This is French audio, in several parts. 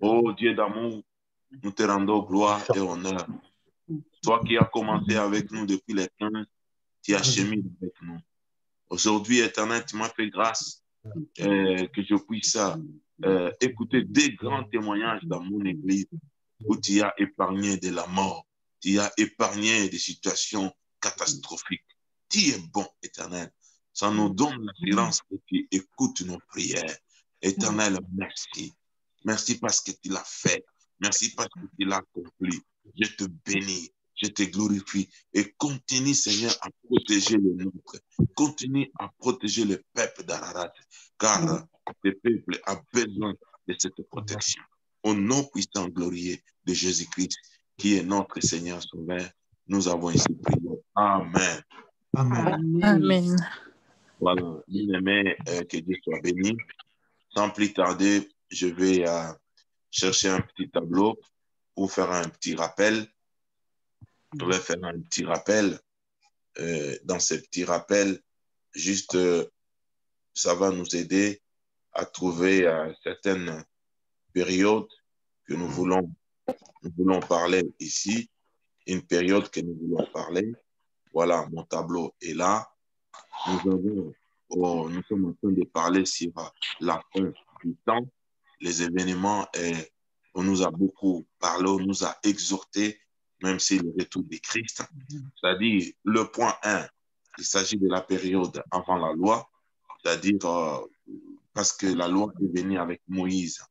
Ô Dieu d'amour, nous te rendons gloire et honneur. Toi qui as commencé avec nous depuis les temps, tu as cheminé avec nous. Aujourd'hui, Éternel, tu m'as fait grâce que je puisse écouter des grands témoignages dans mon église où tu as épargné de la mort, tu as épargné des situations catastrophiques. Tu es bon, Éternel. Ça nous donne l'assurance que tu écoutes nos prières. Éternel, merci. Merci parce que tu l'as fait. Merci parce que tu l'as accompli. Je te bénis, je te glorifie et continue, Seigneur, à protéger le nôtre. Continue à protéger le peuple d'Ararat, car le peuple a besoin de cette protection. Au nom puissant glorieux de Jésus-Christ, qui est notre Seigneur Sauveur, nous avons ici prié. Amen. Amen. Amen. Voilà, bien-aimé, que Dieu soit béni. Sans plus tarder, je vais chercher un petit tableau pour faire un petit rappel. Je vais faire un petit rappel. Dans ce petit rappel, juste, ça va nous aider à trouver certaines périodes que nous voulons parler ici, une période que nous voulons parler. Voilà, mon tableau est là. Nous sommes en train de parler sur la fin du temps, les événements, on nous a beaucoup parlé, on nous a exhorté, même si le retour de Christ, c'est-à-dire le point 1, il s'agit de la période avant la loi, c'est-à-dire parce que la loi est venue avec Moïse.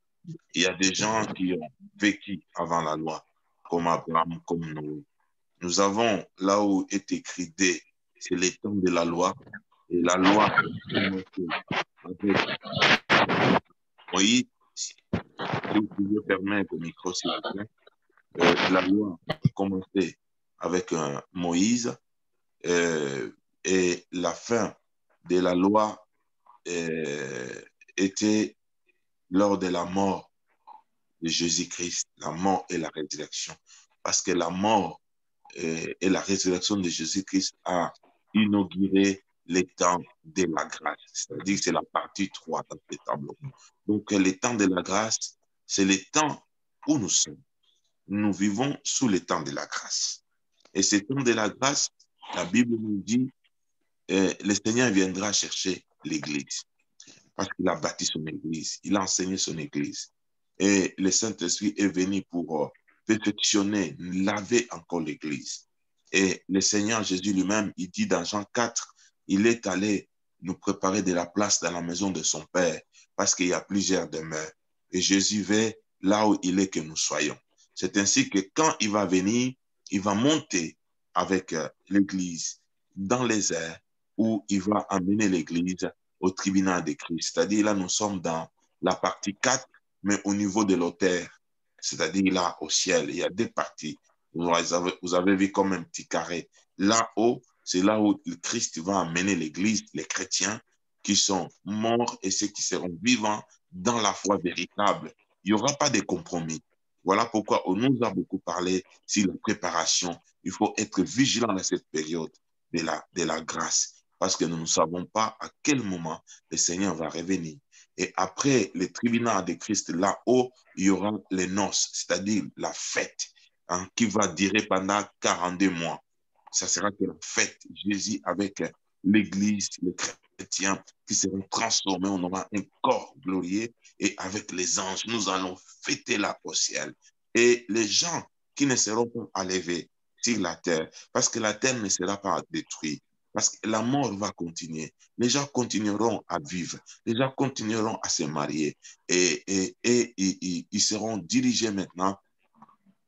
Il y a des gens qui ont vécu avant la loi, comme Abraham, comme Noé. Nous avons là où est écrit D, c'est les temps de la loi. Et la loi avec Moïse, si vous pouvez permettre le micro, s'il vous plaît. La loi a commencé avec Moïse et la fin de la loi était lors de la mort de Jésus-Christ, la mort et la résurrection. Parce que la mort et la résurrection de Jésus-Christ a inauguré les temps de la grâce. C'est-à-dire que c'est la partie 3 dans ce tableau. Donc, les temps de la grâce, c'est les temps où nous sommes. Nous vivons sous les temps de la grâce. Et ces temps de la grâce, la Bible nous dit, le Seigneur viendra chercher l'Église. Parce qu'il a bâti son Église, il a enseigné son Église. Et le Saint-Esprit est venu pour perfectionner, laver encore l'Église. Et le Seigneur Jésus lui-même, il dit dans Jean 4, il est allé nous préparer de la place dans la maison de son Père, parce qu'il y a plusieurs demeures. Et Jésus veut là où il est que nous soyons. C'est ainsi que quand il va venir, il va monter avec l'Église dans les airs, où il va amener l'Église au tribunal de Christ. C'est-à-dire là, nous sommes dans la partie 4, mais au niveau de l'autel. C'est-à-dire là, au ciel, il y a deux parties. Vous avez vu comme un petit carré. Là-haut, c'est là où le Christ va amener l'Église, les chrétiens qui sont morts et ceux qui seront vivants dans la foi véritable. Il n'y aura pas de compromis. Voilà pourquoi on nous a beaucoup parlé sur la préparation. Il faut être vigilant dans cette période de la grâce, parce que nous ne savons pas à quel moment le Seigneur va revenir. Et après le tribunal de Christ, là-haut, il y aura les noces, c'est-à-dire la fête, qui va durer pendant 42 mois. Ça sera que la fête, Jésus avec l'Église, les chrétiens qui seront transformés, on aura un corps glorieux et avec les anges, nous allons fêter là au ciel. Et les gens qui ne seront pas enlevés sur la terre, parce que la terre ne sera pas détruite, parce que la mort va continuer. Les gens continueront à vivre, les gens continueront à se marier et ils seront dirigés maintenant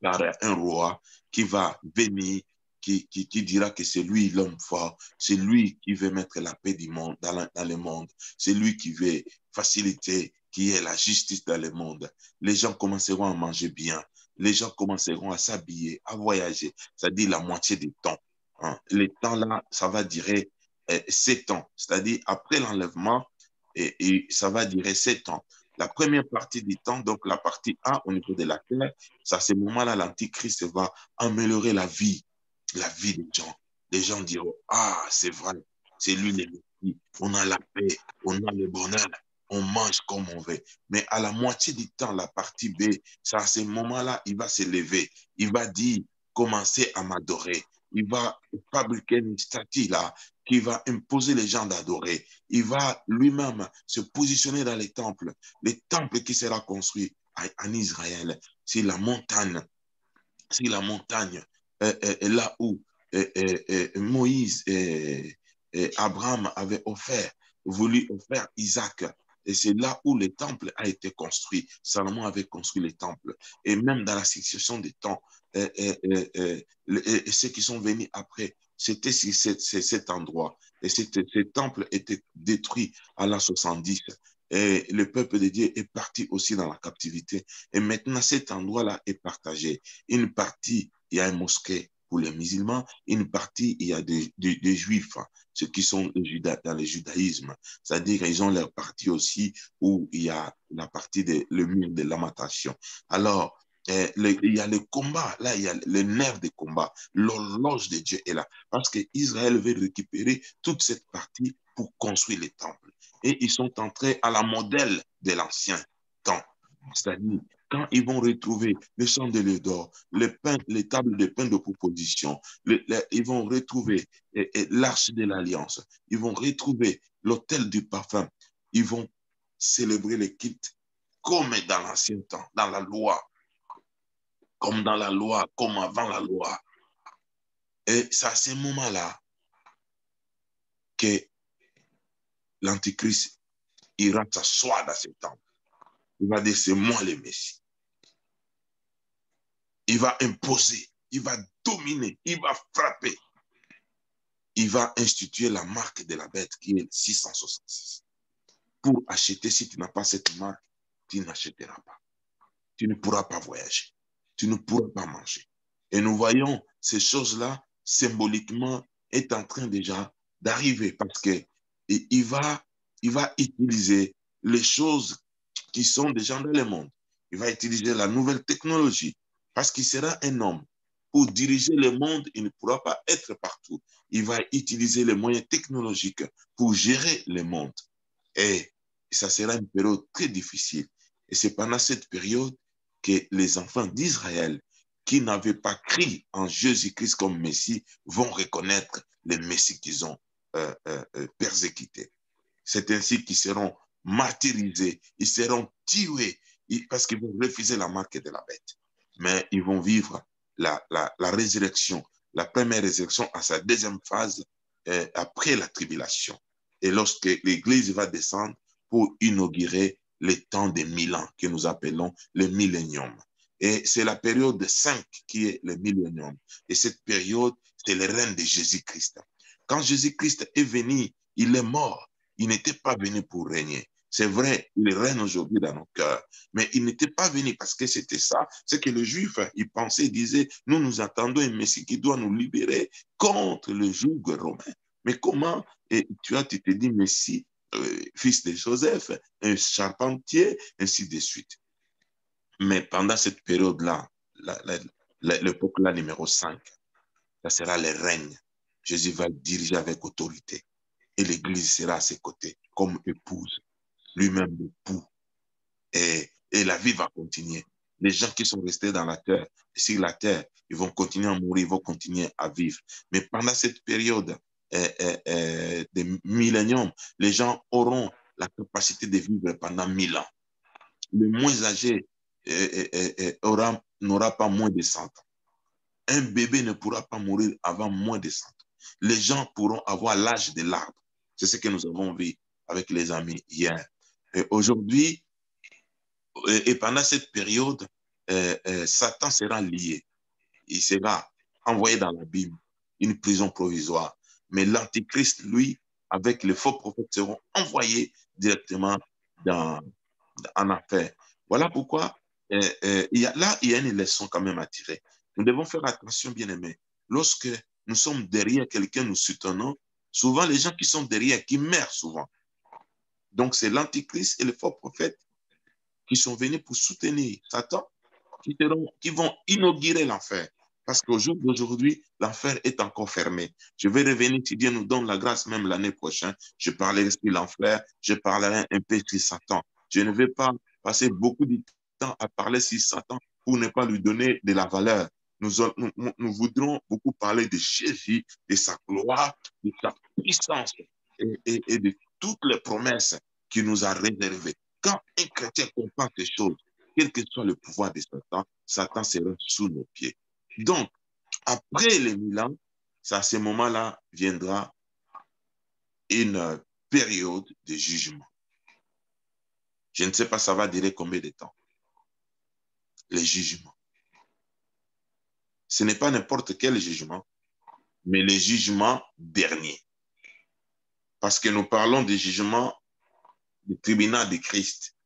par un roi qui va venir, qui dira que c'est lui l'homme fort, c'est lui qui veut mettre la paix du monde dans le monde, c'est lui qui veut faciliter, qui est la justice dans le monde. Les gens commenceront à manger bien, les gens commenceront à s'habiller, à voyager, c'est-à-dire la moitié du temps. Hein. Les temps là, ça va durer 7 ans, c'est-à-dire après l'enlèvement, et ça va durer 7 ans. La première partie du temps, donc la partie A au niveau de la terre, c'est à ce moment-là, l'Antichrist va améliorer la vie des gens. Les gens diront, ah, c'est vrai, c'est lui le Messie, on a la paix, on a le bonheur. on mange comme on veut. Mais à la moitié du temps, la partie B, c'est à ce moment-là, il va se lever. Il va dire, commencez à m'adorer. Il va fabriquer une statue là qui va imposer les gens d'adorer. Il va lui-même se positionner dans les temples qui sera construit en Israël. C'est la montagne là où Moïse et Abraham avaient voulu offrir Isaac. Et c'est là où le temple a été construit. Salomon avait construit le temple. Et même dans la succession des temps, ceux qui sont venus après, c'était cet endroit. Et ce temple était détruit à l'an 70. Et le peuple de Dieu est parti aussi dans la captivité. Et maintenant, cet endroit-là est partagé. Une partie, il y a une mosquée pour les musulmans, une partie, il y a des juifs, ceux qui sont dans le judaïsme. C'est-à-dire qu'ils ont leur partie aussi où il y a la partie le mur de lamentation. Alors, il y a le combat, là, il y a le nerf des combats. L'horloge de Dieu est là. Parce qu'Israël veut récupérer toute cette partie pour construire les temples. Et ils sont entrés à la modèle de l'ancien temps. C'est-à-dire, quand ils vont retrouver le sang de l'œuf les tables de pain de proposition, ils vont retrouver l'arche de l'alliance, ils vont retrouver l'autel du parfum, ils vont célébrer les cultes comme dans l'ancien temps, dans la loi, comme dans la loi, comme avant la loi. Et c'est à ce moment-là que l'Antichrist ira s'asseoir dans ce temple. Il va dire, c'est moi le Messie. Il va imposer, il va dominer, il va frapper. Il va instituer la marque de la bête qui est 666. Pour acheter, si tu n'as pas cette marque, tu n'achèteras pas. Tu ne pourras pas voyager. Tu ne pourras pas manger. Et nous voyons ces choses-là, symboliquement, est en train déjà d'arriver parce que il va utiliser les choses qui sont déjà dans le monde. Il va utiliser la nouvelle technologie parce qu'il sera un homme. Pour diriger le monde, il ne pourra pas être partout. Il va utiliser les moyens technologiques pour gérer le monde. Et ça sera une période très difficile. Et c'est pendant cette période que les enfants d'Israël qui n'avaient pas cru en Jésus-Christ comme Messie vont reconnaître le Messie qu'ils ont persécuté. C'est ainsi qu'ils seront martyrisés, ils seront tués parce qu'ils vont refuser la marque de la bête. Mais ils vont vivre la résurrection, la première résurrection à sa deuxième phase après la tribulation. Et lorsque l'Église va descendre pour inaugurer les temps des 1000 ans que nous appelons le millénium. Et c'est la période 5 qui est le millénium. Et cette période, c'est le règne de Jésus-Christ. Quand Jésus-Christ est venu, il est mort. Il n'était pas venu pour régner. C'est vrai, il règne aujourd'hui dans nos cœurs. Mais il n'était pas venu parce que c'était ça. C'est que les Juifs, ils pensaient, ils disaient, nous attendons un Messie qui doit nous libérer contre le joug romain. Mais comment, et tu te dis, Messie, fils de Joseph, un charpentier, ainsi de suite. Mais pendant cette période-là, l'époque-là numéro 5, ça sera le règne. Jésus va diriger avec autorité. Et l'Église sera à ses côtés comme épouse, lui-même l'époux. Et la vie va continuer. Les gens qui sont restés dans la terre, sur la terre, ils vont continuer à mourir, ils vont continuer à vivre. Mais pendant cette période des milléniums, les gens auront la capacité de vivre pendant 1000 ans. Le moins âgé n'aura pas moins de 100 ans. Un bébé ne pourra pas mourir avant moins de 100 ans. Les gens pourront avoir l'âge de l'arbre. C'est ce que nous avons vu avec les amis hier. Aujourd'hui, et pendant cette période, Satan sera lié. Il sera envoyé dans l'abîme, une prison provisoire. Mais l'Antichrist, lui, avec les faux prophètes, seront envoyés directement en enfer. Voilà pourquoi il y a une leçon quand même à tirer. Nous devons faire attention, bien-aimés. Lorsque nous sommes derrière quelqu'un, nous soutenons, souvent les gens qui sont derrière, qui meurent souvent. Donc c'est l'Antichrist et les faux prophètes qui sont venus pour soutenir Satan, qui vont inaugurer l'enfer. Parce qu'au jour d'aujourd'hui, l'enfer est encore fermé. Je vais revenir, si Dieu nous donne la grâce, même l'année prochaine, je parlerai sur l'enfer, je parlerai un peu sur Satan. Je ne vais pas passer beaucoup de temps à parler sur Satan pour ne pas lui donner de la valeur. Nous voudrons beaucoup parler de Jésus, de sa gloire, de sa puissance et de toutes les promesses qu'il nous a réservées. Quand un chrétien comprend ces choses, quel que soit le pouvoir de Satan, Satan sera sous nos pieds. Donc, après les 1000 ans, c'est à ce moment-là viendra une période de jugement. Je ne sais pas ça va durer combien de temps. Les jugements. Ce n'est pas n'importe quel jugement, mais les jugements derniers. Parce que nous parlons du jugement du tribunal de Christ,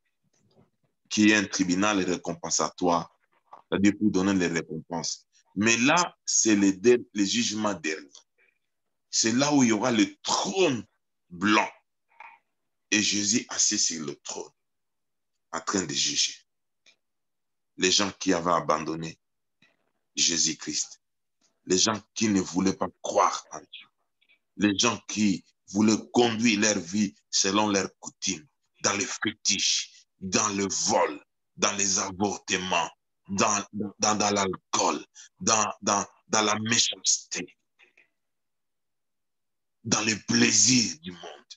qui est un tribunal récompensatoire, c'est-à-dire pour donner les récompenses. Mais là, c'est les jugements derniers. C'est là où il y aura le trône blanc. Et Jésus assis sur le trône, en train de juger les gens qui avaient abandonné Jésus-Christ, les gens qui ne voulaient pas croire en Dieu, les gens qui voulaient conduire leur vie selon leurs coutumes, dans les fétiches, dans le vol, dans les avortements, dans l'alcool, dans la méchanceté, dans les plaisirs du monde.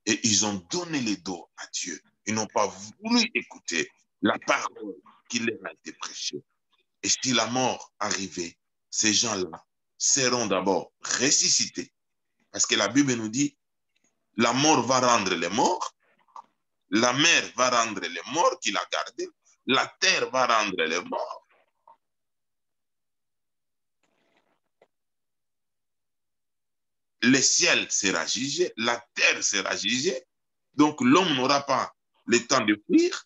Et ils ont donné le dos à Dieu. Ils n'ont pas voulu écouter la parole qui leur a été prêchée. Et si la mort arrivait, ces gens-là seront d'abord ressuscités. Parce que la Bible nous dit, la mort va rendre les morts, la mer va rendre les morts qu'il a gardés, la terre va rendre les morts. Le ciel sera jugé, la terre sera jugée. Donc l'homme n'aura pas le temps de fuir.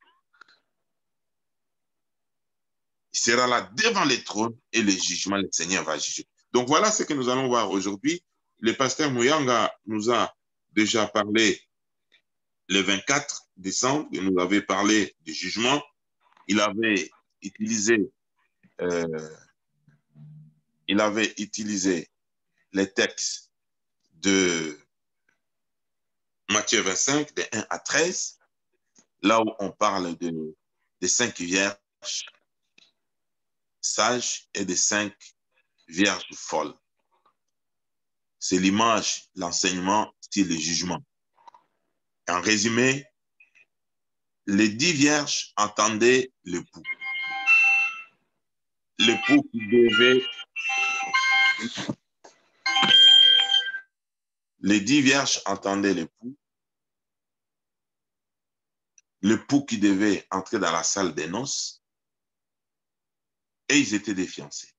Il sera là devant le trône et le jugement, le Seigneur va juger. Donc voilà ce que nous allons voir aujourd'hui. Le pasteur Mouyanga nous a déjà parlé le 24 décembre, il nous avait parlé du jugement. Il avait utilisé les textes de Matthieu 25, de 1 à 13, là où on parle de 5 vierges sages et de 5 vierges folles. C'est l'image, l'enseignement sur le jugement. En résumé, les 10 vierges entendaient l'époux. L'époux qui devait... Les 10 vierges entendaient l'époux. L'époux qui devait entrer dans la salle des noces. Et ils étaient des fiancés.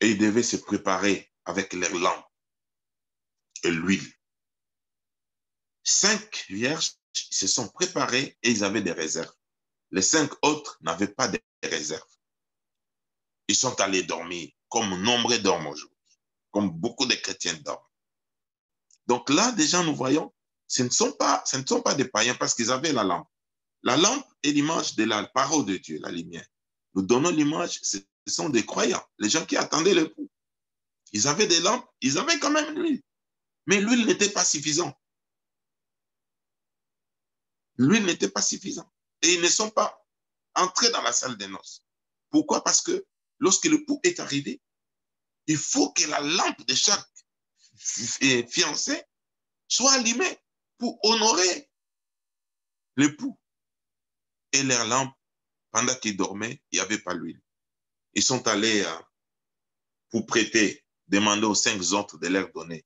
Et ils devaient se préparer avec leurs lampes et l'huile. 5 vierges se sont préparées et ils avaient des réserves. Les 5 autres n'avaient pas de réserves. Ils sont allés dormir, comme nombreux dorment aujourd'hui, comme beaucoup de chrétiens dorment. Donc là, déjà, nous voyons, ce ne sont pas des païens parce qu'ils avaient la lampe. La lampe est l'image de la parole de Dieu, la lumière. Nous donnons l'image, ce sont des croyants, les gens qui attendaient l'époux. Ils avaient des lampes, ils avaient quand même l'huile. Mais l'huile n'était pas suffisante. L'huile n'était pas suffisante. Et ils ne sont pas entrés dans la salle des noces. Pourquoi? Parce que lorsque l'époux est arrivé, il faut que la lampe de chaque fiancé soit allumée pour honorer l'époux. Et leur lampe, pendant qu'ils dormaient, il n'y avait pas l'huile. Ils sont allés pour prêter, demander aux 5 autres de leur donner.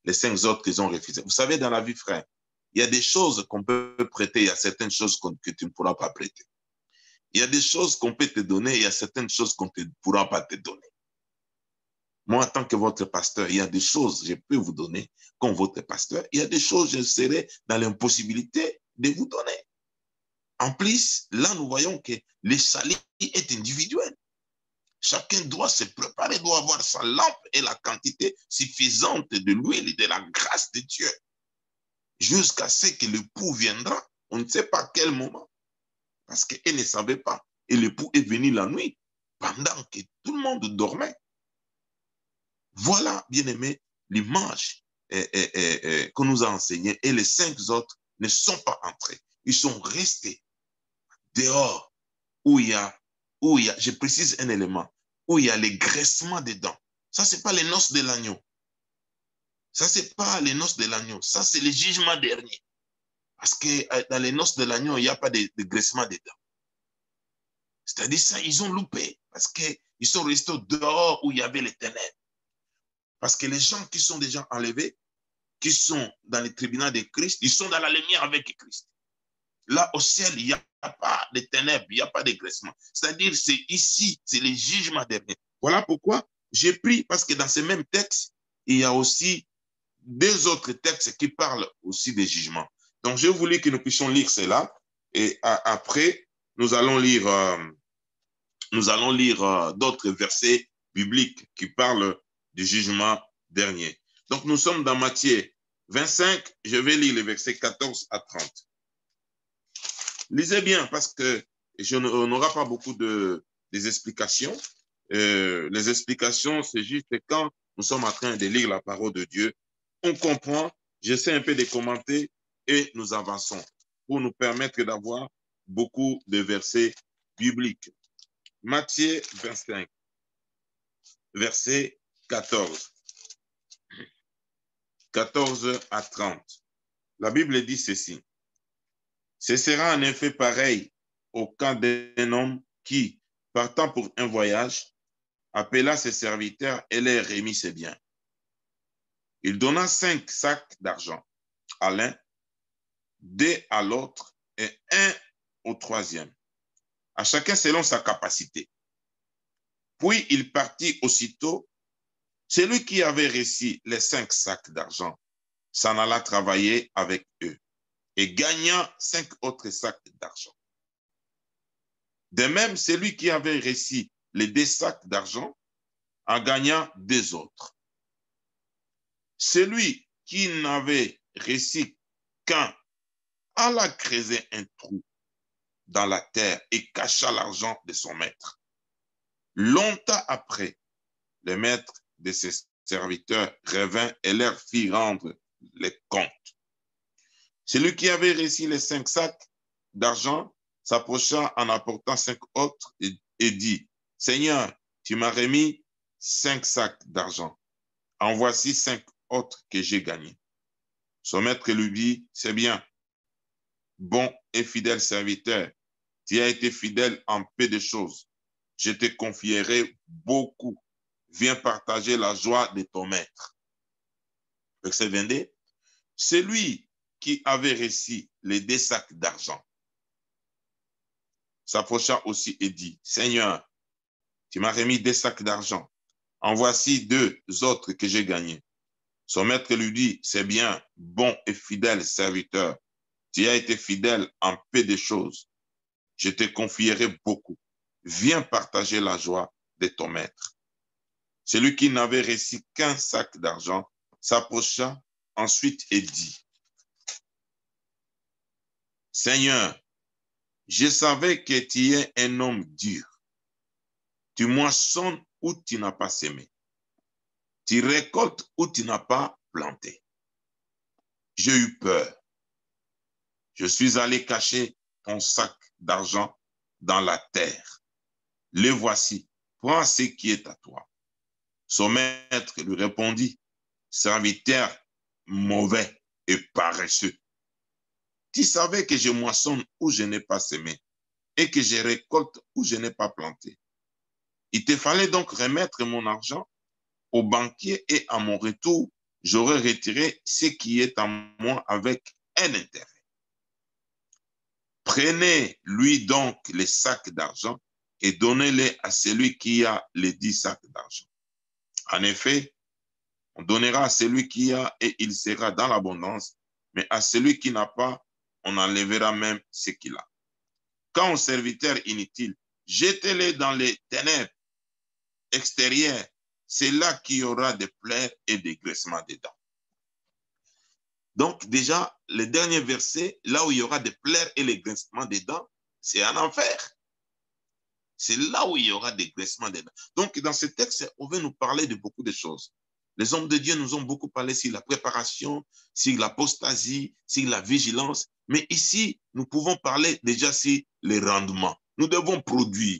Les 5 autres qu'ils ont refusé. Vous savez, dans la vie, frère, il y a des choses qu'on peut prêter, il y a certaines choses que tu ne pourras pas prêter. Il y a des choses qu'on peut te donner, il y a certaines choses qu'on ne pourra pas te donner. Moi, en tant que votre pasteur, il y a des choses que je peux vous donner comme votre pasteur. Il y a des choses que je serai dans l'impossibilité de vous donner. En plus, là, nous voyons que le salut est individuel. Chacun doit se préparer, doit avoir sa lampe et la quantité suffisante de l'huile et de la grâce de Dieu. Jusqu'à ce que l'époux viendra, on ne sait pas à quel moment. Parce qu'elle ne savait pas. Et l'époux est venu la nuit. pendant que tout le monde dormait. Voilà, bien aimé, l'image qu'on nous a enseignée. Et les 5 autres ne sont pas entrés. Ils sont restés dehors où il y a, je précise un élément, où il y a les graissements des dents. Ça, ce n'est pas les noces de l'agneau. Ça, ce n'est pas les noces de l'agneau. Ça, c'est le jugement dernier. Parce que dans les noces de l'agneau, il n'y a pas de graissement des dents. C'est-à-dire ça, ils ont loupé. Parce qu'ils sont restés dehors où il y avait les ténèbres. Parce que les gens qui sont déjà enlevés, qui sont dans les tribunaux de Christ, ils sont dans la lumière avec Christ. Là, au ciel, il n'y a pas de ténèbres, il n'y a pas de graissement. C'est-à-dire, c'est ici, c'est le jugement dernier. Voilà pourquoi j'ai pris, parce que dans ce même texte, il y a aussi 2 autres textes qui parlent aussi des jugements. Donc, je voulais que nous puissions lire cela. Et après, nous allons lire d'autres versets bibliques qui parlent du jugement dernier. Donc, nous sommes dans Matthieu 25. Je vais lire les versets 14 à 30. Lisez bien parce que on n'aura pas beaucoup des explications. Les explications, c'est juste quand nous sommes en train de lire la parole de Dieu, on comprend, j'essaie un peu de commenter et nous avançons pour nous permettre d'avoir beaucoup de versets bibliques. Matthieu 25, verset 14. 14 à 30. La Bible dit ceci. Ce sera en effet pareil au cas d'un homme qui, partant pour un voyage, appela ses serviteurs et leur remit ses biens. Il donna 5 sacs d'argent à l'un, 2 à l'autre et 1 au troisième, à chacun selon sa capacité. Puis il partit aussitôt. Celui qui avait reçu les 5 sacs d'argent s'en alla travailler avec eux et gagna 5 autres sacs d'argent. De même, celui qui avait reçu les 2 sacs d'argent en gagna 2 autres. Celui qui n'avait reçu qu'un alla creuser un trou dans la terre et cacha l'argent de son maître. Longtemps après, le maître de ses serviteurs revint et leur fit rendre les comptes. Celui qui avait reçu les 5 sacs d'argent s'approcha en apportant 5 autres et dit, « Seigneur, tu m'as remis 5 sacs d'argent. En voici 5 autres que j'ai gagnés. » Son maître lui dit, « C'est bien, bon et fidèle serviteur. Tu as été fidèle en peu de choses. Je te confierai beaucoup. Viens partager la joie de ton maître. » Verset 22. Celui qui avait reçu les 2 sacs d'argent s'approcha aussi et dit, « Seigneur, tu m'as remis 2 sacs d'argent. En voici 2 autres que j'ai gagnés. » Son maître lui dit, « C'est bien, bon et fidèle serviteur. Tu as été fidèle en peu de choses. Je te confierai beaucoup. Viens partager la joie de ton maître. » Celui qui n'avait reçu qu'un sac d'argent s'approcha ensuite et dit, « Seigneur, je savais que tu es un homme dur. Tu moissonnes où tu n'as pas semé. Tu récoltes où tu n'as pas planté. J'ai eu peur. Je suis allé cacher ton sac d'argent dans la terre. Le voici. Prends ce qui est à toi. » Son maître lui répondit, « Serviteur mauvais et paresseux. Tu savais que je moissonne où je n'ai pas semé et que je récolte où je n'ai pas planté. Il te fallait donc remettre mon argent au banquier et à mon retour, j'aurais retiré ce qui est à moi avec un intérêt. Prenez-lui donc les sacs d'argent et donnez-les à celui qui a les 10 sacs d'argent. En effet, on donnera à celui qui a et il sera dans l'abondance, mais à celui qui n'a pas, on enlèvera même ce qu'il a. Quant aux serviteurs inutiles, jetez-les dans les ténèbres extérieures. C'est là qu'il y aura des pleurs et des graissements des dents. Donc déjà, le dernier verset, là où il y aura des pleurs et les grincements des dents, c'est un enfer. C'est là où il y aura des graissements des dents. Donc, dans ce texte, on veut nous parler de beaucoup de choses. Les hommes de Dieu nous ont beaucoup parlé sur la préparation, sur l'apostasie, sur la vigilance. Mais ici, nous pouvons parler déjà sur les rendements. Nous devons produire.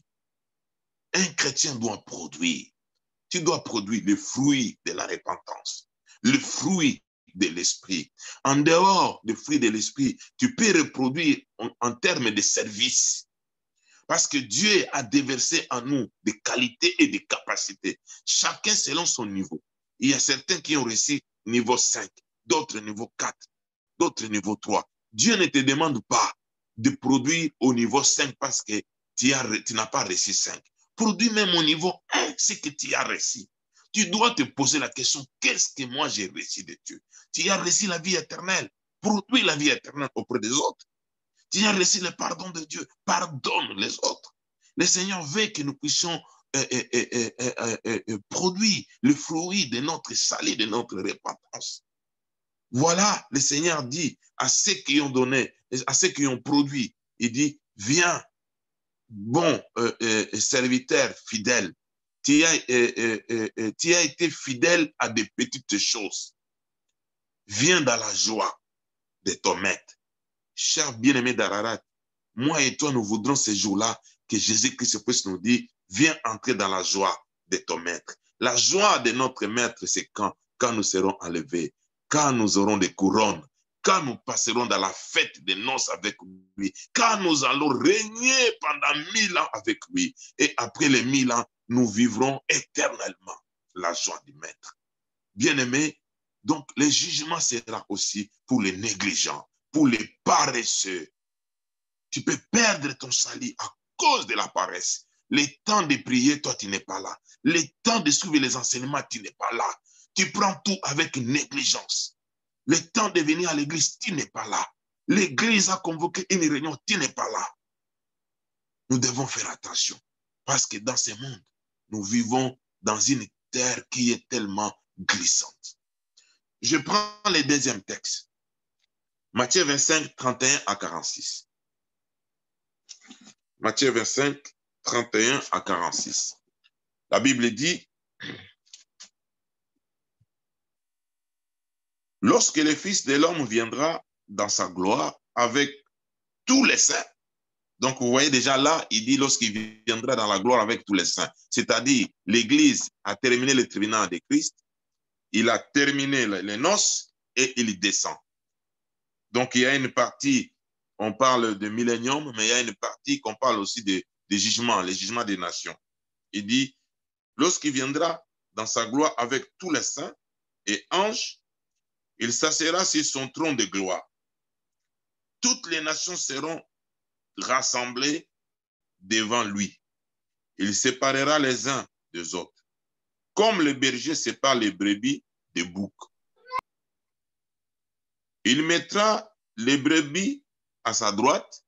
Un chrétien doit produire. Tu dois produire le fruit de la repentance, le fruit de l'esprit. En dehors des fruits de l'esprit, tu peux reproduire en termes de service. Parce que Dieu a déversé en nous des qualités et des capacités, chacun selon son niveau. Il y a certains qui ont réussi niveau 5, d'autres niveau 4, d'autres niveau 3. Dieu ne te demande pas de produire au niveau 5 parce que tu n'as pas réussi 5. Produis même au niveau 1 ce que tu as réussi. Tu dois te poser la question, qu'est-ce que moi j'ai réussi de Dieu? Tu as réussi la vie éternelle. Produis la vie éternelle auprès des autres. Tu as reçu le pardon de Dieu. Pardonne les autres. Le Seigneur veut que nous puissions produire le fruit de notre salut, de notre repentance. Voilà, le Seigneur dit à ceux qui ont donné, à ceux qui ont produit, il dit, viens, bon serviteur fidèle. Tu as été fidèle à des petites choses. Viens dans la joie de ton maître. Cher bien-aimé d'Ararat, moi et toi, nous voudrons ce jour-là que Jésus-Christ puisse nous dire, viens entrer dans la joie de ton maître. La joie de notre maître, c'est quand nous serons enlevés, quand nous aurons des couronnes, quand nous passerons dans la fête des noces avec lui, quand nous allons régner pendant 1000 ans avec lui. Et après les 1000 ans, nous vivrons éternellement la joie du maître. Bien-aimé, donc le jugement sera aussi pour les négligents, pour les paresseux. Tu peux perdre ton salut à cause de la paresse. Le temps de prier, toi, tu n'es pas là. Le temps de suivre les enseignements, tu n'es pas là. Tu prends tout avec négligence. Le temps de venir à l'église, tu n'es pas là. L'église a convoqué une réunion, tu n'es pas là. Nous devons faire attention parce que dans ce monde, nous vivons dans une terre qui est tellement glissante. Je prends le deuxième texte. Matthieu 25, 31 à 46. Matthieu 25, 31 à 46. La Bible dit, lorsque le Fils de l'homme viendra dans sa gloire avec tous les saints. Donc, vous voyez déjà là, il dit lorsqu'il viendra dans la gloire avec tous les saints. C'est-à-dire, l'Église a terminé le tribunal de Christ, il a terminé les noces et il descend. Donc, il y a une partie, on parle de millénium, mais il y a une partie qu'on parle aussi de jugement, les jugements des nations. Il dit, lorsqu'il viendra dans sa gloire avec tous les saints et anges, il s'assiera sur son trône de gloire. Toutes les nations seront rassemblées devant lui. Il séparera les uns des autres, comme le berger sépare les brebis des boucs. Il mettra les brebis à sa droite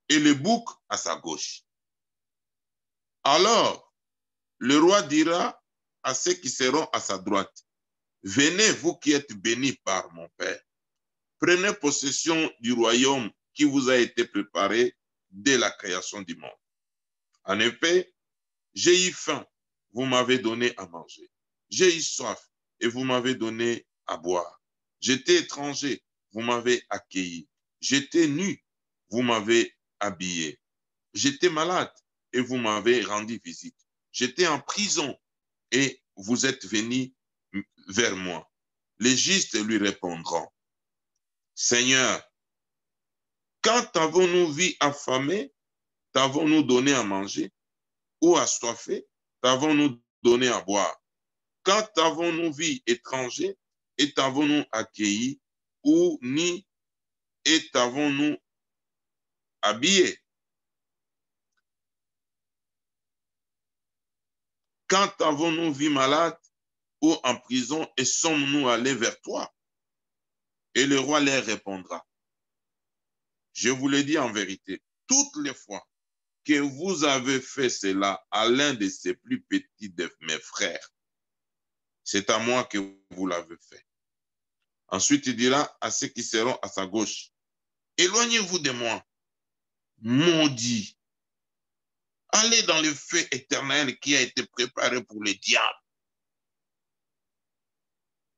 et les boucs à sa gauche. Alors, le roi dira à ceux qui seront à sa droite, venez, vous qui êtes bénis par mon Père, prenez possession du royaume qui vous a été préparé dès la création du monde. En effet, j'ai eu faim, vous m'avez donné à manger. J'ai eu soif et vous m'avez donné à boire. J'étais étranger, vous m'avez accueilli. J'étais nu, vous m'avez habillé. J'étais malade et vous m'avez rendu visite. J'étais en prison et vous êtes venus vers moi. Les justes lui répondront, Seigneur, quand avons-nous vu affamé, t'avons-nous donné à manger, ou assoiffé, t'avons-nous donné à boire? Quand avons-nous vu étranger, et t'avons-nous accueilli, ou ni, et t'avons-nous habillé? Quand avons-nous vu malade, ou en prison, et sommes-nous allés vers toi? Et le roi leur répondra, je vous le dis en vérité, toutes les fois que vous avez fait cela à l'un de ces plus petits de mes frères, c'est à moi que vous l'avez fait. Ensuite, il dira à ceux qui seront à sa gauche, éloignez-vous de moi, maudits, aller dans le feu éternel qui a été préparé pour le diable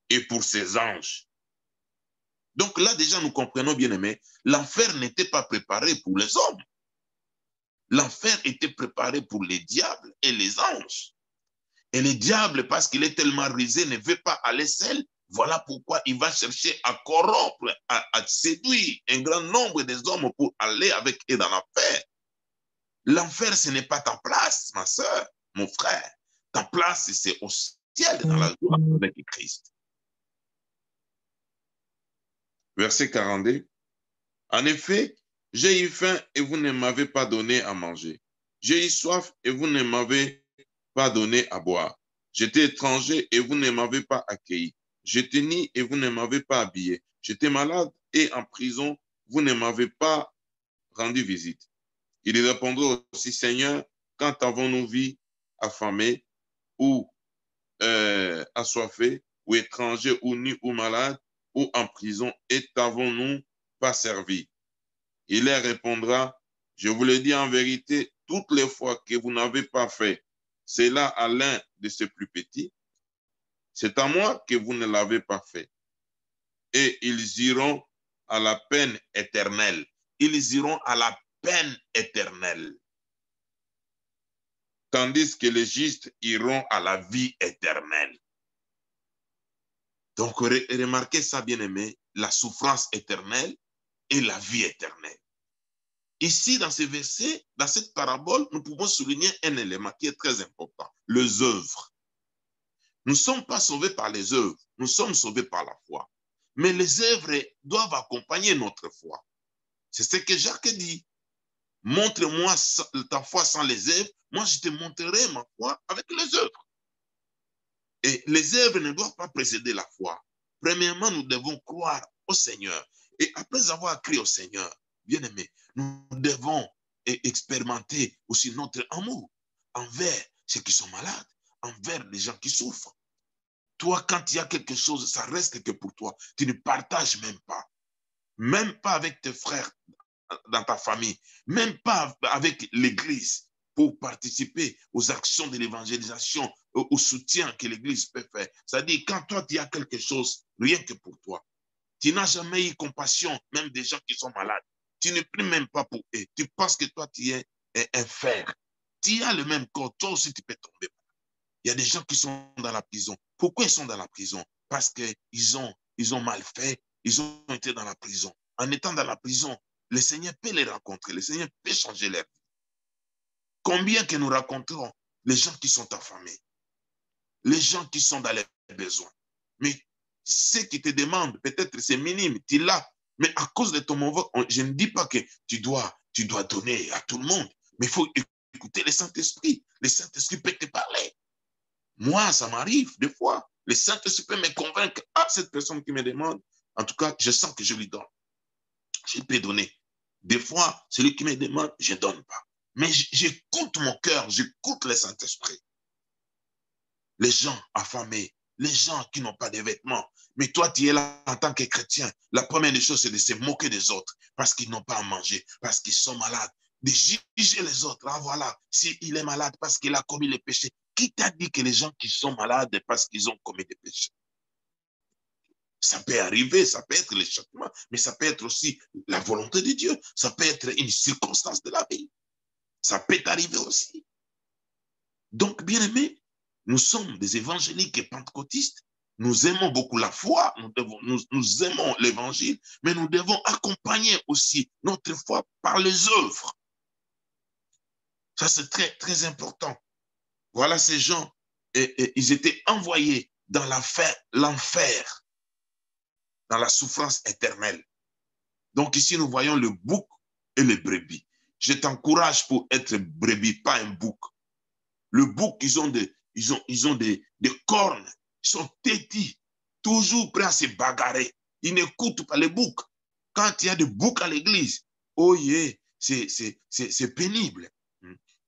et pour ses anges. Donc là, déjà, nous comprenons, bien aimé, l'enfer n'était pas préparé pour les hommes. L'enfer était préparé pour les diables et les anges. Et le diable, parce qu'il est tellement rusé, ne veut pas aller seul. Voilà pourquoi il va chercher à corrompre, à séduire un grand nombre des hommes pour aller avec eux dans l'enfer. L'enfer, ce n'est pas ta place, ma soeur, mon frère. Ta place, c'est au ciel, dans la joie avec Christ. Verset 42. En effet, j'ai eu faim et vous ne m'avez pas donné à manger. J'ai eu soif et vous ne m'avez pas donné à boire. J'étais étranger et vous ne m'avez pas accueilli. J'étais nu et vous ne m'avez pas habillé. J'étais malade et en prison, vous ne m'avez pas rendu visite. Il répondra aussi, Seigneur, quand avons-nous vu affamés ou assoiffés ou étrangers ou nus ou malades ou en prison et t'avons-nous pas servi? Il leur répondra, je vous le dis en vérité, toutes les fois que vous n'avez pas fait cela à l'un de ces plus petits, c'est à moi que vous ne l'avez pas fait. Et ils iront à la peine éternelle. Ils iront à la peine éternelle. Tandis que les justes iront à la vie éternelle. Donc, remarquez ça, bien aimé, la souffrance éternelle et la vie éternelle. Ici, dans ces versets, dans cette parabole, nous pouvons souligner un élément qui est très important, les œuvres. Nous ne sommes pas sauvés par les œuvres, nous sommes sauvés par la foi. Mais les œuvres doivent accompagner notre foi. C'est ce que Jacques dit. Montre-moi ta foi sans les œuvres, moi je te montrerai ma foi avec les œuvres. Et les œuvres ne doivent pas précéder la foi. Premièrement, nous devons croire au Seigneur. Et après avoir crié au Seigneur, bien aimé, nous devons expérimenter aussi notre amour envers ceux qui sont malades, envers les gens qui souffrent. Toi, quand il y a quelque chose, ça reste que pour toi. Tu ne partages même pas avec tes frères dans ta famille, même pas avec l'Église pour participer aux actions de l'évangélisation, au soutien que l'Église peut faire. C'est-à-dire, quand toi, tu as quelque chose, rien que pour toi, tu n'as jamais eu compassion, même des gens qui sont malades. Tu ne pries même pas pour eux. Tu penses que toi, tu es un fer. Tu as le même corps, toi aussi, tu peux tomber. Il y a des gens qui sont dans la prison. Pourquoi ils sont dans la prison? Parce qu'ils ont mal fait, ils ont été dans la prison. En étant dans la prison, le Seigneur peut les rencontrer, le Seigneur peut changer leur vie. Combien que nous rencontrons les gens qui sont affamés, les gens qui sont dans les besoins. Mais ce qui te demandent, peut-être c'est minime, tu l'as, mais à cause de ton mauvais, je ne dis pas que tu dois donner à tout le monde, mais il faut écouter le Saint-Esprit. Le Saint-Esprit peut te parler. Moi, ça m'arrive des fois. Le Saint-Esprit peut me convaincre, cette personne qui me demande, en tout cas, je sens que je lui donne. Je peux donner. Des fois, celui qui me demande, je ne donne pas. Mais j'écoute mon cœur, j'écoute le Saint-Esprit. Les gens affamés, les gens qui n'ont pas de vêtements. Mais toi, tu es là en tant que chrétien. La première des choses, c'est de se moquer des autres parce qu'ils n'ont pas à manger, parce qu'ils sont malades. De juger les autres. Ah voilà, s'il est malade parce qu'il a commis les péchés. Qui t'a dit que les gens qui sont malades parce qu'ils ont commis des péchés? Ça peut arriver, ça peut être le châtiment, mais ça peut être aussi la volonté de Dieu. Ça peut être une circonstance de la vie. Ça peut arriver aussi. Donc, bien aimé, nous sommes des évangéliques et pentecôtistes. Nous aimons beaucoup la foi, nous aimons l'évangile, mais nous devons accompagner aussi notre foi par les œuvres. Ça, c'est très, très important. Voilà ces gens, ils étaient envoyés dans l'enfer, dans la souffrance éternelle. Donc ici, nous voyons le bouc et les brebis. Je t'encourage pour être brebis, pas un bouc. Le bouc, ils ont des cornes, ils sont têtis, toujours prêts à se bagarrer. Ils n'écoutent pas les boucs. Quand il y a des boucs à l'église, oh yeah, c'est pénible.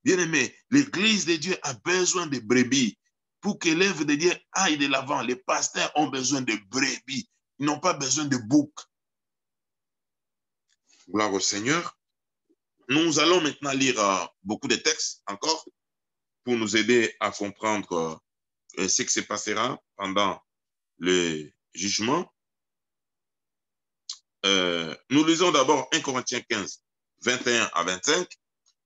Bien aimé, l'église de Dieu a besoin de brebis. Pour que l'œuvre de Dieu aille de l'avant, les pasteurs ont besoin de brebis. Ils n'ont pas besoin de boucs. Gloire au Seigneur. Nous allons maintenant lire beaucoup de textes encore pour nous aider à comprendre ce qui se passera pendant le jugement. Nous lisons d'abord 1 Corinthiens 15, 21 à 25.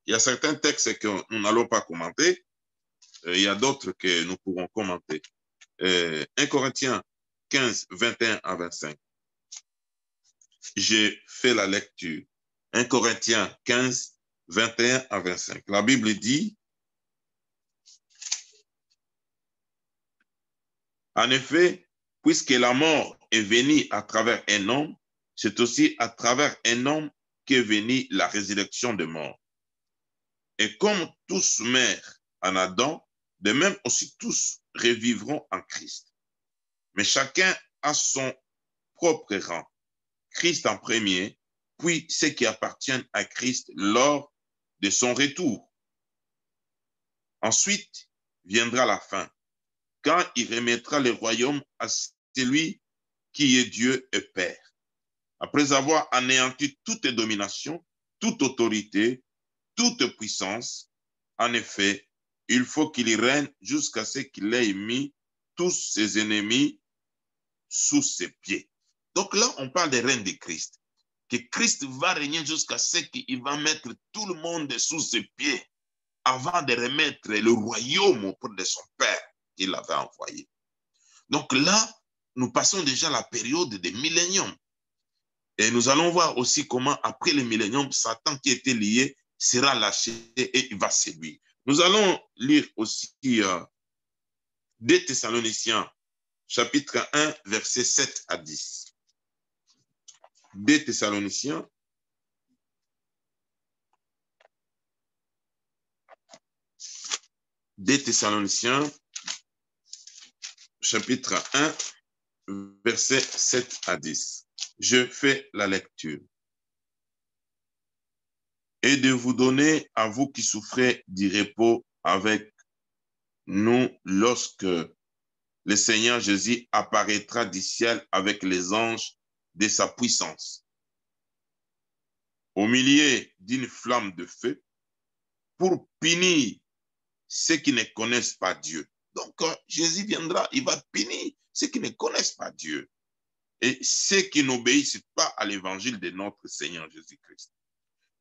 Il y a certains textes que nous n'allons pas commenter. Il y a d'autres que nous pourrons commenter. 1 Corinthiens 15, 21 à 25. J'ai fait la lecture. 1 Corinthiens 15, 21 à 25. La Bible dit, en effet, puisque la mort est venue à travers un homme, c'est aussi à travers un homme qu'est venue la résurrection des morts. Et comme tous meurent en Adam, de même aussi tous revivront en Christ. Mais chacun a son propre rang. Christ en premier, puis ceux qui appartiennent à Christ lors de son retour. Ensuite viendra la fin, quand il remettra le royaume à celui qui est Dieu et Père. Après avoir anéanti toute domination, toute autorité, toute puissance, en effet, il faut qu'il règne jusqu'à ce qu'il ait mis tous ses ennemis sous ses pieds. Donc là, on parle des règne de Christ. Que Christ va régner jusqu'à ce qu'il va mettre tout le monde sous ses pieds avant de remettre le royaume auprès de son Père qu'il avait envoyé. Donc là, nous passons déjà la période des milléniums. Et nous allons voir aussi comment, après le millénium, Satan qui était lié sera lâché et il va séduire. Nous allons lire aussi 2 Thessaloniciens, chapitre 1, versets 7 à 10. 2 Thessaloniciens, chapitre 1, versets 7 à 10. Je fais la lecture. Et de vous donner à vous qui souffrez du repos avec nous lorsque le Seigneur Jésus apparaîtra du ciel avec les anges de sa puissance, au milieu d'une flamme de feu, pour punir ceux qui ne connaissent pas Dieu. Donc, Jésus viendra, il va punir ceux qui ne connaissent pas Dieu et ceux qui n'obéissent pas à l'évangile de notre Seigneur Jésus-Christ.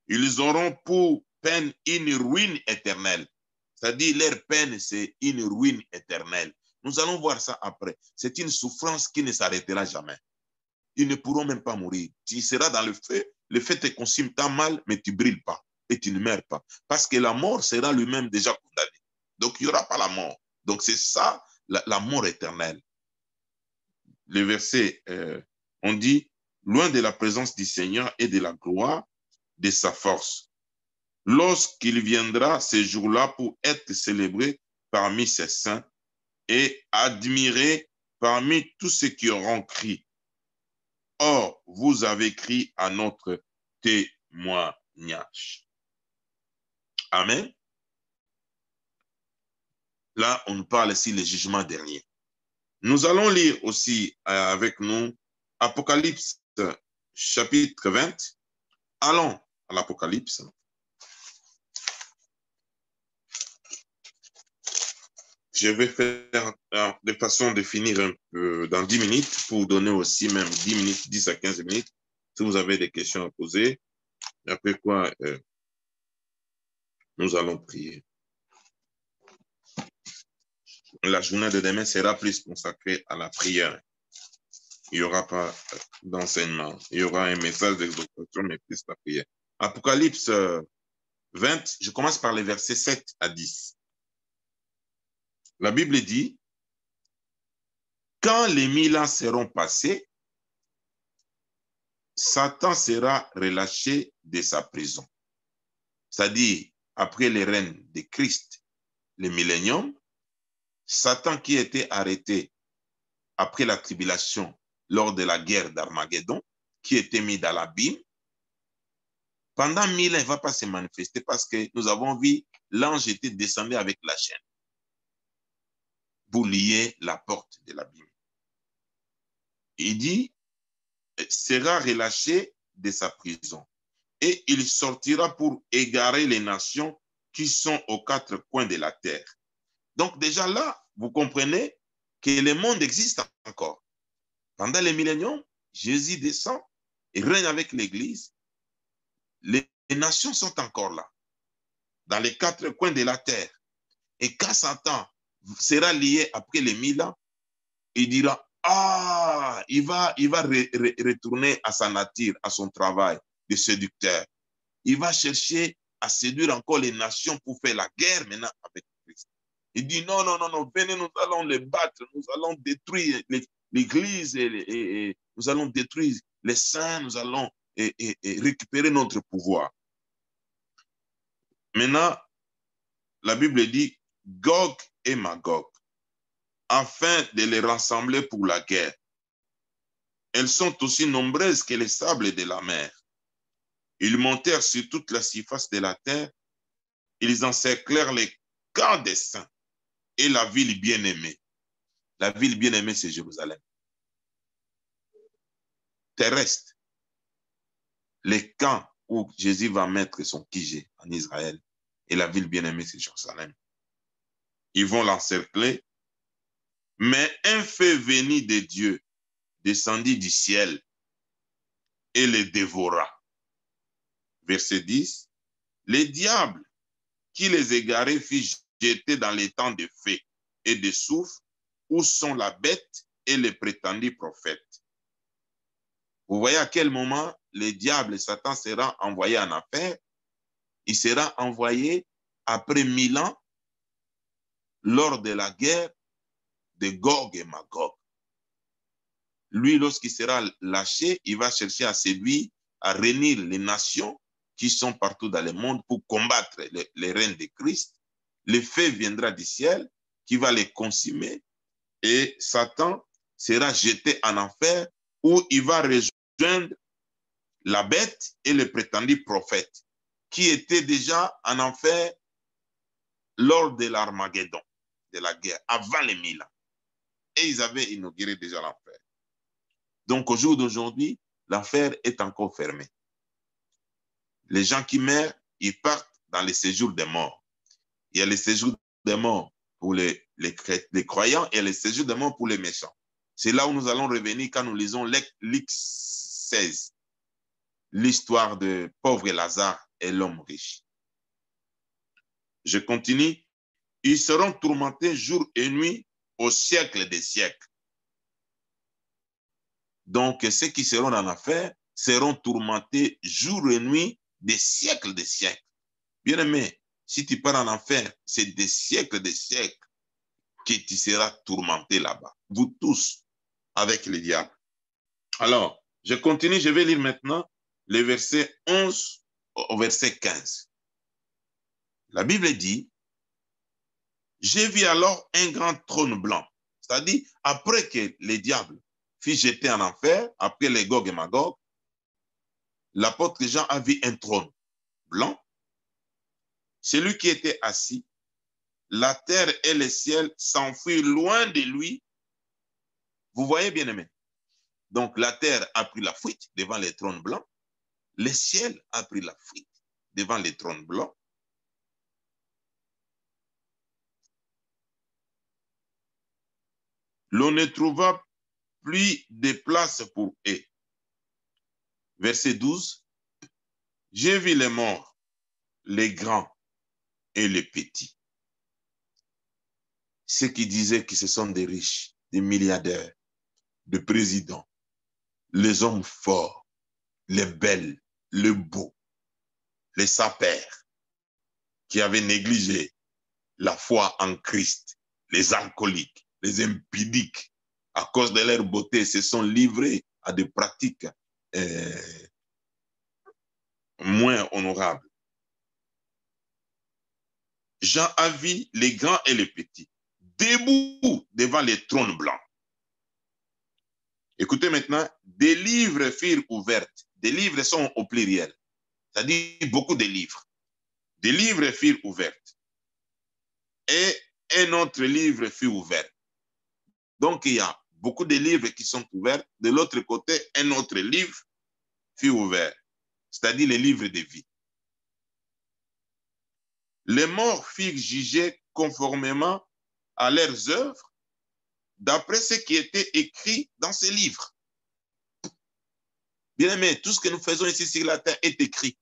Ils auront pour peine une ruine éternelle. C'est-à-dire, leur peine, c'est une ruine éternelle. Nous allons voir ça après. C'est une souffrance qui ne s'arrêtera jamais. Ils ne pourront même pas mourir. Tu seras dans le feu te consume tant mal, mais tu ne brilles pas et tu ne meurs pas. Parce que la mort sera lui-même déjà condamné. Donc, il n'y aura pas la mort. Donc, c'est ça, la mort éternelle. Le verset, on dit, loin de la présence du Seigneur et de la gloire de sa force. Lorsqu'il viendra ces jours-là pour être célébré parmi ses saints et admiré parmi tous ceux qui auront crié. Or, vous avez crié à notre témoignage. Amen. Là, on parle ici le jugement dernier. Nous allons lire aussi avec nous Apocalypse chapitre 20. Allons à l'Apocalypse. Je vais faire de façon de finir un peu dans 10 minutes pour donner aussi même 10 minutes, 10 à 15 minutes, si vous avez des questions à poser. Après quoi, nous allons prier. La journée de demain sera plus consacrée à la prière. Il n'y aura pas d'enseignement. Il y aura un message d'exhortation, mais plus la prière. Apocalypse 20, je commence par les versets 7 à 10. La Bible dit, quand les 1000 ans seront passés, Satan sera relâché de sa prison. C'est-à-dire, après les règnes de Christ, le millénium, Satan qui était arrêté après la tribulation lors de la guerre d'Armageddon, qui était mis dans l'abîme, pendant 1000 ans, il ne va pas se manifester parce que nous avons vu l'ange était descendu avec la chaîne pour lier la porte de l'abîme. Il dit, sera relâché de sa prison. et il sortira pour égarer les nations qui sont aux quatre coins de la terre. Donc déjà là, vous comprenez que le monde existe encore. Pendant les milléniums, Jésus descend et règne avec l'Église. Les nations sont encore là, dans les quatre coins de la terre. Et quand Satan sera lié après les 1000 ans, il dira, ah, il va retourner à sa nature, à son travail de séducteur. Il va chercher à séduire encore les nations pour faire la guerre maintenant avec Christ. Il dit, non, non, non, non, venez, nous allons les battre, nous allons détruire l'Église et nous allons détruire les saints, nous allons récupérer notre pouvoir. Maintenant, la Bible dit, Gog et Magog, afin de les rassembler pour la guerre. Elles sont aussi nombreuses que les sables de la mer. Ils montèrent sur toute la surface de la terre. Ils encerclèrent les camps des saints et la ville bien-aimée. La ville bien-aimée, c'est Jérusalem. Terrestre. Les camps où Jésus va mettre son QG en Israël et la ville bien-aimée, c'est Jérusalem. Ils vont l'encercler. Mais un feu venu de Dieu descendit du ciel et les dévora. Verset 10. Les diables qui les égaraient furent jetés dans les temps de feu et de soufre où sont la bête et les prétendus prophètes. Vous voyez à quel moment le diable, Satan, sera envoyé en enfer. Il sera envoyé après 1000 ans lors de la guerre de Gog et Magog. Lui, lorsqu'il sera lâché, il va chercher à séduire, à réunir les nations qui sont partout dans le monde pour combattre les reines de Christ. Le feu viendra du ciel qui va les consumer et Satan sera jeté en enfer où il va rejoindre la bête et le prétendu prophète qui étaient déjà en enfer lors de l'Armageddon, de la guerre, avant les 1000 ans. Et ils avaient inauguré déjà l'enfer. Donc au jour d'aujourd'hui, l'enfer est encore fermé. Les gens qui meurent, ils partent dans les séjours des morts. Il y a les séjours des morts pour les croyants et les séjours des morts pour les méchants. C'est là où nous allons revenir quand nous lisons Luc 16, l'histoire de pauvre Lazare et l'homme riche. Je continue. Ils seront tourmentés jour et nuit au siècle des siècles. Donc, ceux qui seront en enfer seront tourmentés jour et nuit des siècles Bien-aimé, si tu pars en enfer, c'est des siècles que tu seras tourmenté là-bas. Vous tous, avec le diable. Alors, je continue, je vais lire maintenant les versets 11 au verset 15. La Bible dit, j'ai vu alors un grand trône blanc. C'est-à-dire, après que le diable fut jeté en enfer, après les Gog et Magog, l'apôtre Jean a vu un trône blanc. Celui qui était assis, la terre et le ciel s'enfuirent loin de lui. Vous voyez, bien aimé? Donc, la terre a pris la fuite devant les trônes blancs. Le ciel a pris la fuite devant les trônes blancs. L'on ne trouva plus de place pour eux. Verset 12. J'ai vu les morts, les grands et les petits. Ceux qui disaient que ce sont des riches, des milliardaires, des présidents, les hommes forts, les belles, les beaux, les sapeurs, qui avaient négligé la foi en Christ, les alcooliques, les impudiques, à cause de leur beauté, se sont livrés à des pratiques moins honorables. Jean a vu les grands et les petits, debout devant les trônes blancs. Écoutez maintenant, des livres furent ouverts. Des livres sont au pluriel, c'est-à-dire beaucoup de livres. Des livres furent ouverts. Et un autre livre fut ouvert. Donc, il y a beaucoup de livres qui sont ouverts. De l'autre côté, un autre livre fut ouvert. c'est-à-dire les livres de vie. Les morts furent jugés conformément à leurs œuvres, d'après ce qui était écrit dans ces livres. Bien aimé, tout ce que nous faisons ici sur la terre est écrit.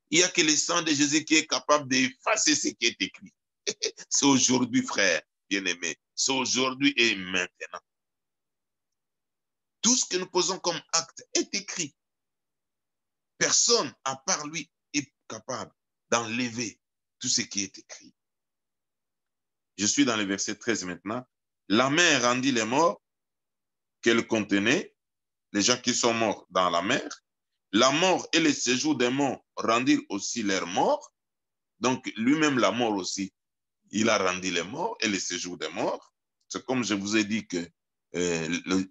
Il n'y a que le sang de Jésus qui est capable d'effacer ce qui est écrit. C'est aujourd'hui, frère, bien aimé. C'est aujourd'hui et maintenant. Tout ce que nous posons comme acte est écrit. Personne, à part lui, est capable d'enlever tout ce qui est écrit. Je suis dans le verset 13 maintenant. La mer rendit les morts qu'elle contenait, les gens qui sont morts dans la mer. La mort et le séjour des morts rendirent aussi leurs morts. Donc, lui-même, la mort aussi, il a rendu les morts et le séjour des morts. C'est comme je vous ai dit que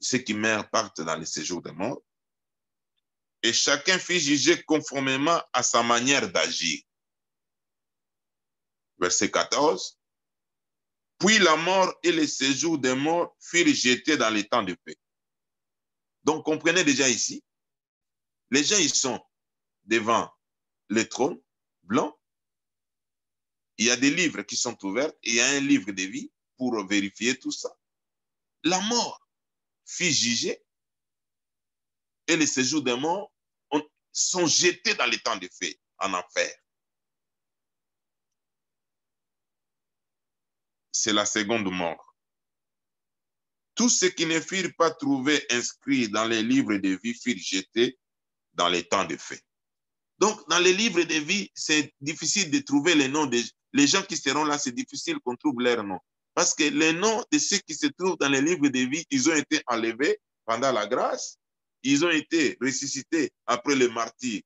ceux qui meurent partent dans le séjour des morts. Et chacun fut jugé conformément à sa manière d'agir. Verset 14. Puis la mort et le séjour des morts furent jetés dans les temps de paix. Donc, comprenez déjà ici, les gens, ils sont devant le trône blanc. Il y a des livres qui sont ouverts et il y a un livre de vie pour vérifier tout ça. La mort fut jugée et les séjours des morts sont jetés dans les temps de feu, en enfer. C'est la seconde mort. Tous ceux qui ne furent pas trouvés inscrits dans les livres de vie furent jetés dans les temps de feu. Donc, dans les livres de vie, c'est difficile de trouver les noms des les gens qui seront là, c'est difficile qu'on trouve leurs noms. Parce que les noms de ceux qui se trouvent dans les livres de vie, ils ont été enlevés pendant la grâce, ils ont été ressuscités après le martyre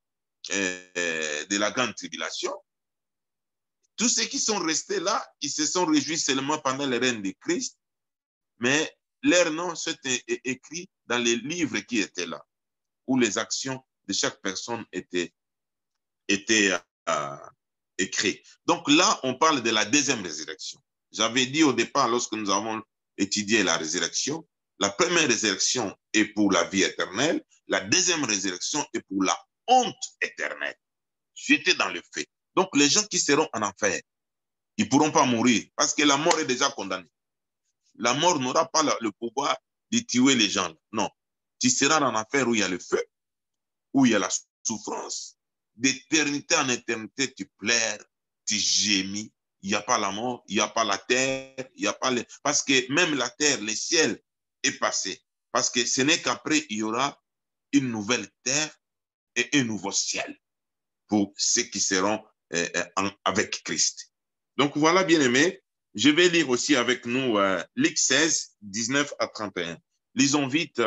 de la grande tribulation. Tous ceux qui sont restés là, ils se sont réjouis seulement pendant le règne de Christ, mais leurs noms sont écrits dans les livres qui étaient là, où les actions de chaque personne étaient écrites. Donc là, on parle de la deuxième résurrection. J'avais dit au départ, lorsque nous avons étudié la résurrection, la première résurrection est pour la vie éternelle, la deuxième résurrection est pour la honte éternelle. J'étais dans le fait. Donc les gens qui seront en enfer, ils ne pourront pas mourir parce que la mort est déjà condamnée. La mort n'aura pas le pouvoir de tuer les gens. Non. Tu seras en enfer où il y a le feu, où il y a la souffrance. D'éternité en éternité, tu pleures, tu gémis. Il n'y a pas la mort, il n'y a pas la terre, il n'y a pas les... Parce que même la terre, le ciel est passé. Parce que ce n'est qu'après, il y aura une nouvelle terre et un nouveau ciel pour ceux qui seront avec Christ. Donc voilà, bien aimé, je vais lire aussi avec nous Luc 16, 19 à 31. Lisons vite,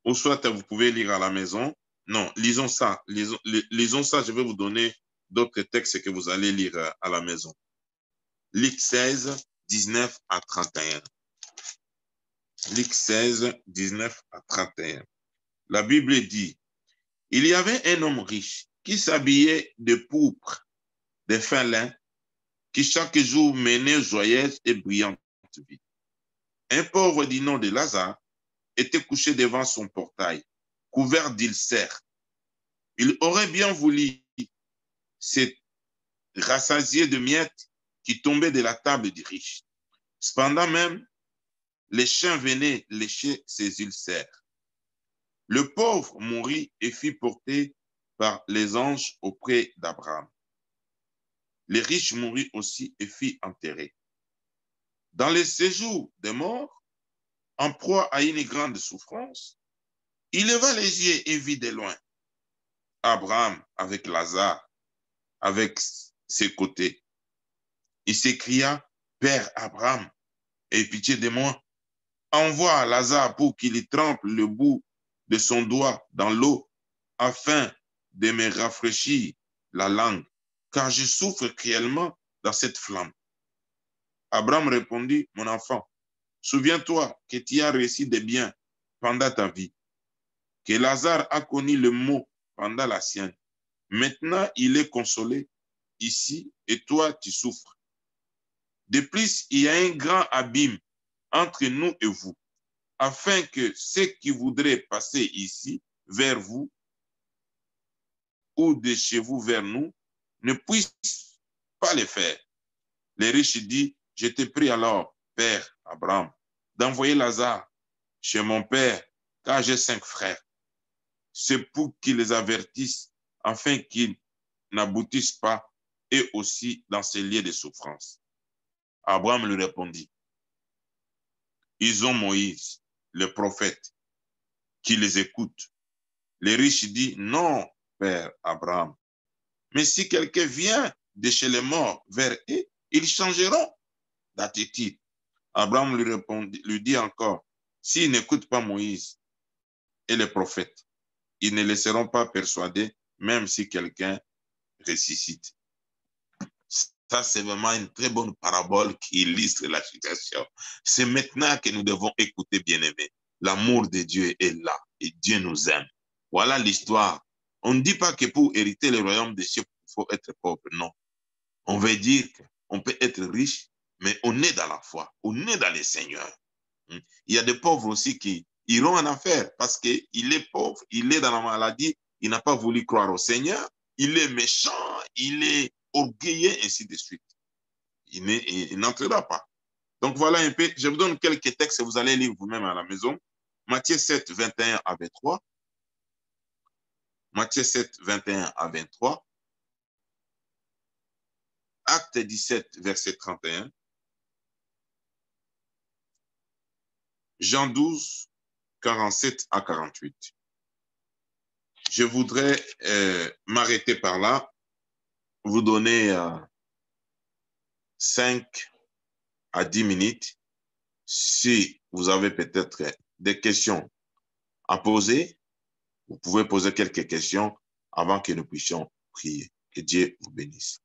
ou soit vous pouvez lire à la maison. Non, lisons ça. Lisons ça, je vais vous donner d'autres textes que vous allez lire à la maison. Luc 16, 19 à 31. Luc 16, 19 à 31. La Bible dit, il y avait un homme riche qui s'habillait de pourpre, de fin lin, qui chaque jour menait joyeuse et brillante vie. Un pauvre du nom de Lazare était couché devant son portail, couvert d'ulcères. Il aurait bien voulu se rassasier de miettes qui tombaient de la table du riche. Cependant même, les chiens venaient lécher ses ulcères. Le pauvre mourut et fut porté par les anges auprès d'Abraham. Le riche mourut aussi et fut enterré. Dans le séjour des morts, en proie à une grande souffrance, il leva les yeux et vit de loin Abraham avec Lazare, avec ses côtés. Il s'écria, Père Abraham, aie pitié de moi. Envoie Lazare pour qu'il trempe le bout de son doigt dans l'eau afin de me rafraîchir la langue, car je souffre cruellement dans cette flamme. Abraham répondit, mon enfant, souviens-toi que tu as réussi des biens pendant ta vie, que Lazare a connu le mot pendant la sienne. Maintenant, il est consolé ici et toi, tu souffres. De plus, il y a un grand abîme entre nous et vous, afin que ceux qui voudraient passer ici vers vous ou de chez vous vers nous ne puissent pas le faire. Les riches disent, je te prie alors, Père Abraham, d'envoyer Lazare chez mon père, car j'ai 5 frères. C'est pour qu'ils les avertissent, afin qu'ils n'aboutissent pas, et aussi dans ces lieux de souffrance. Abraham lui répondit, ils ont Moïse, le prophète, qui les écoute. Les riches disent, non, Père Abraham. Mais si quelqu'un vient de chez les morts vers eux, ils changeront d'attitude. Abraham lui dit encore, s'ils n'écoutent pas Moïse et les prophètes, ils ne les seront pas persuadés, même si quelqu'un ressuscite. Ça, c'est vraiment une très bonne parabole qui illustre la situation. C'est maintenant que nous devons écouter, bien-aimés. L'amour de Dieu est là et Dieu nous aime. Voilà l'histoire. On ne dit pas que pour hériter le royaume des cieux, il faut être pauvre. Non. On veut dire qu'on peut être riche, mais on est dans la foi. On est dans le Seigneur. Il y a des pauvres aussi qui iront en enfer parce qu'il est pauvre, il est dans la maladie, il n'a pas voulu croire au Seigneur, il est méchant, il est orgueilleux, ainsi de suite. Il n'entrera pas. Donc voilà un peu, je vous donne quelques textes, vous allez lire vous-même à la maison. Matthieu 7, 21 à 23. Matthieu 7, 21 à 23. Acte 17, verset 31. Jean 12, 47 à 48. Je voudrais m'arrêter par là, vous donner 5 à 10 minutes. Si vous avez peut-être des questions à poser, vous pouvez poser quelques questions avant que nous puissions prier. Que Dieu vous bénisse.